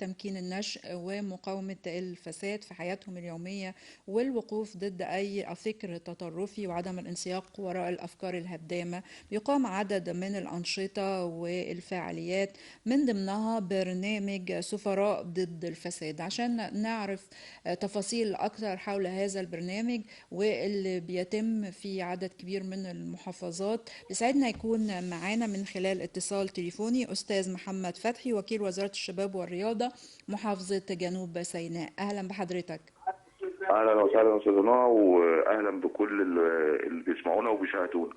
تمكين النشء ومقاومة الفساد في حياتهم اليومية والوقوف ضد أي فكر تطرفي وعدم الانسياق وراء الأفكار الهدامة. بيقام عدد من الأنشطة والفعاليات من ضمنها برنامج سفراء ضد الفساد. عشان نعرف تفاصيل أكثر حول هذا البرنامج واللي بيتم في عدد كبير من المحافظات، بيسعدنا يكون معانا من خلال اتصال تليفوني أستاذ محمد فتحي، وكيل وزارة الشباب والرياضة محافظة جنوب سيناء. أهلا بحضرتك. اهلا وسهلا استاذ نوع، واهلا بكل اللي بيسمعونا وبيشاهدونا.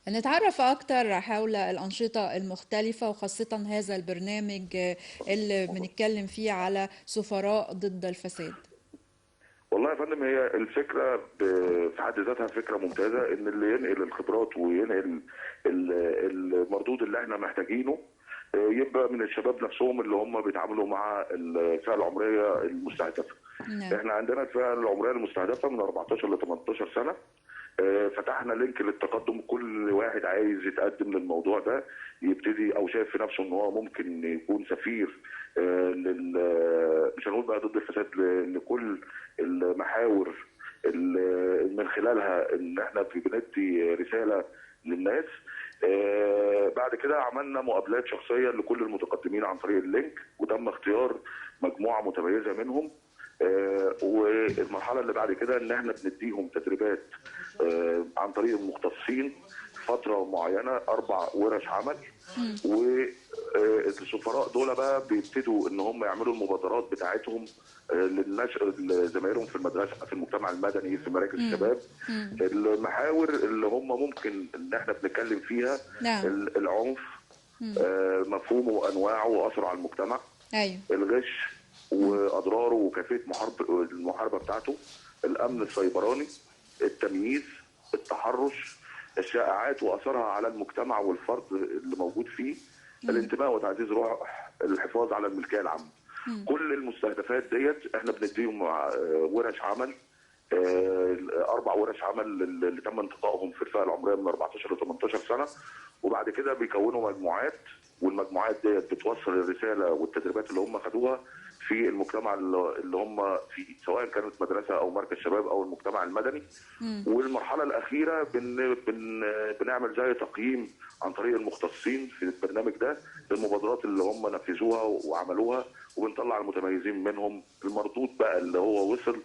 نتعرف أكتر حول الأنشطة المختلفة وخاصة هذا البرنامج اللي بنتكلم فيه على سفراء ضد الفساد. والله يا فندم، هي الفكره في حد ذاتها فكره ممتازه، ان اللي ينقل الخبرات وينقل المردود اللي احنا محتاجينه يبقى من الشباب نفسهم اللي هم بيتعاملوا مع الفئه العمريه المستهدفه. نعم. احنا عندنا الفئه العمريه المستهدفه من 14 ل 18 سنه. فتحنا لينك للتقدم، كل واحد عايز يتقدم للموضوع ده يبتدي او شايف في نفسه ان هو ممكن يكون سفير مش هنقول بقى ضد الفساد، لكل المحاور من خلالها ان احنا بندي رساله للناس. بعد كده عملنا مقابلات شخصيه لكل المتقدمين عن طريق اللينك، وتم اختيار مجموعه متميزه منهم. والمرحله اللي بعد كده ان احنا بنديهم تدريبات عن طريق المختصين فتره معينه، 4 ورش عمل. والسفراء دول بقى بيبتدوا ان هم يعملوا المبادرات بتاعتهم للنشء زمايلهم في المدرسه، في المجتمع المدني، في مراكز الشباب. المحاور اللي هم ممكن ان احنا بنتكلم فيها، نعم. العنف، مفهومه وانواعه واثره على المجتمع. أيوه. الغش واضراره وكيفيه المحاربه بتاعته، الامن السيبراني، التمييز، التحرش، الشائعات واثرها على المجتمع والفرد اللي موجود فيه، الانتماء وتعزيز روح الحفاظ على الملكيه العامه. كل المستهدفات ديت احنا بنديهم ورش عمل، 4 ورش عمل اللي تم انتقائهم في الفئه العمريه من 14 ل 18 سنه. وبعد كده بيكونوا مجموعات، والمجموعات ديت بتوصل الرساله والتدريبات اللي هم خدوها في المجتمع اللي هم فيه، سواء كانت مدرسه او مركز شباب او المجتمع المدني. والمرحله الاخيره بنعمل زي تقييم عن طريق المختصين في البرنامج ده للمبادرات اللي هم نفذوها وعملوها، وبنطلع المتميزين منهم المردود بقى اللي هو وصل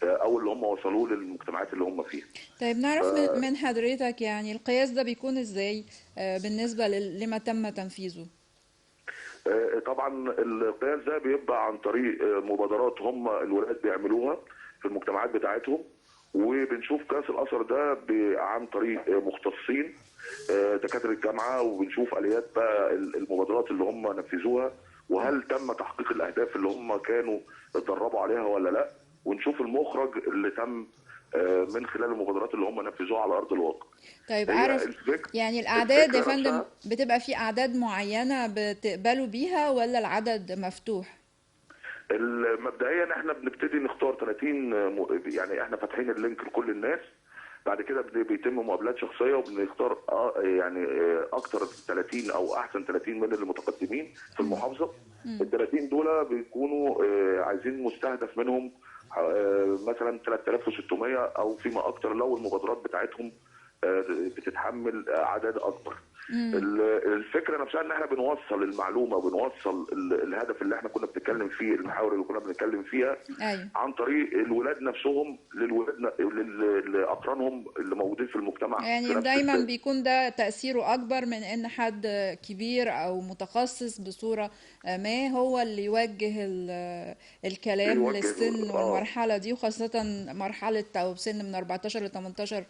او اللي هم وصلوه للمجتمعات اللي هم فيها. طيب نعرف من حضرتك يعني القياس ده بيكون ازاي بالنسبة لما تم تنفيذه؟ طبعا القياس ده بيبقى عن طريق مبادرات هم الولاد بيعملوها في المجتمعات بتاعتهم، وبنشوف قياس الاثر ده عن طريق مختصين دكاتره الجامعه، وبنشوف اليات بقى المبادرات اللي هم نفذوها، وهل تم تحقيق الاهداف اللي هم كانوا اتدربوا عليها ولا لا، ونشوف المخرج اللي تم من خلال المبادرات اللي هم نفذوها على ارض الواقع. طيب عارف يعني الاعداد يا فندم بتبقى في اعداد معينة بتقبلوا بيها ولا العدد مفتوح؟ مبدئيا احنا بنبتدي نختار 30، يعني احنا فاتحين اللينك لكل الناس. بعد كده بيتم مقابلات شخصيه، وبنختار يعني اكتر 30 او احسن 30 من المتقدمين في المحافظه. ال 30 دول بيكونوا عايزين مستهدف منهم مثلا 3600 او فيما اكتر، لو المبادرات بتاعتهم بتتحمل عدد اكبر. الفكره نفسها ان احنا بنوصل المعلومه وبنوصل الهدف اللي احنا كنا بنتكلم فيه، المحاور اللي كنا بنتكلم فيها. أيوة. عن طريق الولاد نفسهم لاقرانهم اللي موجودين في المجتمع. يعني دايما بيكون ده تأثيره أكبر من إن حد كبير أو متخصص بصورة ما هو اللي يوجه الكلام للسن والمرحلة دي، وخاصة مرحلة أو سن من 14 ل 18.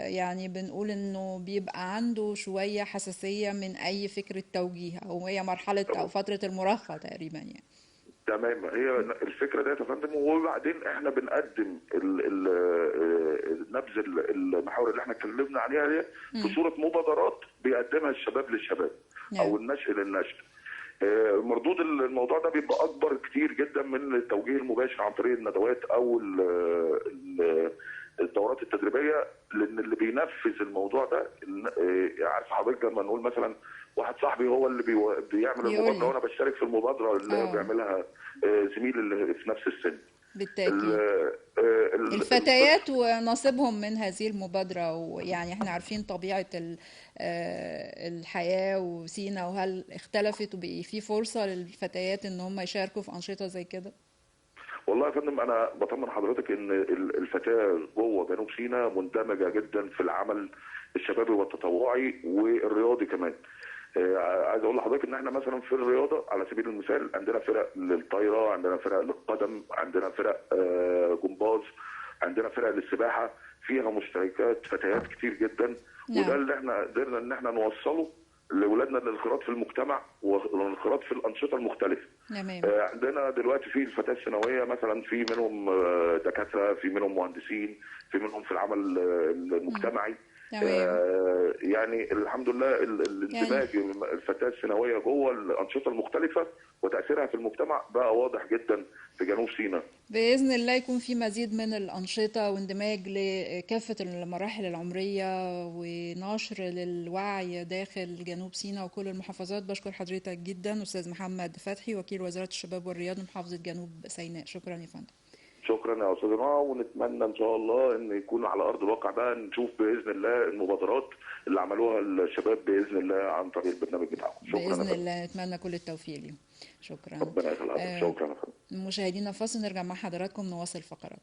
يعني بنقول إنه بيبقى عنده شوية حساسية من أي فكرة توجيه، أو هي مرحلة أو فترة المراهقة تقريبا يعني. تمام، هي الفكره ديت يا فندم. وبعدين احنا بنقدم نبذ المحاور اللي احنا اتكلمنا عليها دي في صوره مبادرات بيقدمها الشباب للشباب او النشء للنشء. مردود الموضوع ده بيبقى اكبر كتير جدا من التوجيه المباشر عن طريق الندوات او الدورات التدريبيه، لان اللي بينفذ الموضوع ده عارف حضرتك لما نقول مثلا واحد صاحبي هو اللي بيعمل يقول المبادره، لي. وانا بشترك في المبادره اللي هو اه، بيعملها زميلي اللي في نفس السن. ال- بالتأكيد. الطفل. الفتيات ونصيبهم من هذه المبادرة، ويعني احنا عارفين طبيعة الحياة وسينا، وهل اختلفت وبقي في فرصة للفتيات ان هم يشاركوا في أنشطة زي كده؟ والله يا فندم انا بطمن حضرتك ان الفتاه جوه جنوب سيناء مندمجه جدا في العمل الشبابي والتطوعي والرياضي كمان. عايز اقول لحضرتك ان احنا مثلا في الرياضه على سبيل المثال عندنا فرق للطايره، عندنا فرق للقدم، عندنا فرق جمباز، عندنا فرق للسباحه فيها مشتركات فتيات كتير جدا. وده نعم. اللي احنا قدرنا ان احنا نوصله لاولادنا، الانخراط في المجتمع والانخراط في الانشطه المختلفه. تمام. عندنا دلوقتي في الفتاه الثانويه مثلا في منهم دكاتره، في منهم مهندسين، في منهم في العمل مم. المجتمعي. تمام. يعني الحمد لله يعني الاندماج الفتاه الثانويه جوه الانشطه المختلفه وتاثيرها في المجتمع بقى واضح جدا في جنوب سيناء. بإذن الله يكون في مزيد من الأنشطة واندماج لكافة المراحل العمرية ونشر للوعي داخل جنوب سيناء وكل المحافظات. بشكر حضرتك جدا أستاذ محمد فتحي، وكيل وزارة الشباب والرياضة محافظة جنوب سيناء. شكرا يا فندم. شكرا يا استاذ نوع، ونتمنى ان شاء الله ان يكون على ارض الواقع بقى نشوف باذن الله المبادرات اللي عملوها الشباب باذن الله عن طريق البرنامج بتاعكم. شكرا يا بإذن فندم. الله نتمنى كل التوفيق ليهم. شكرا. ربنا يخليك. شكرا يا فندم. مشاهدينا فاصل، نرجع مع حضراتكم نواصل فقرات.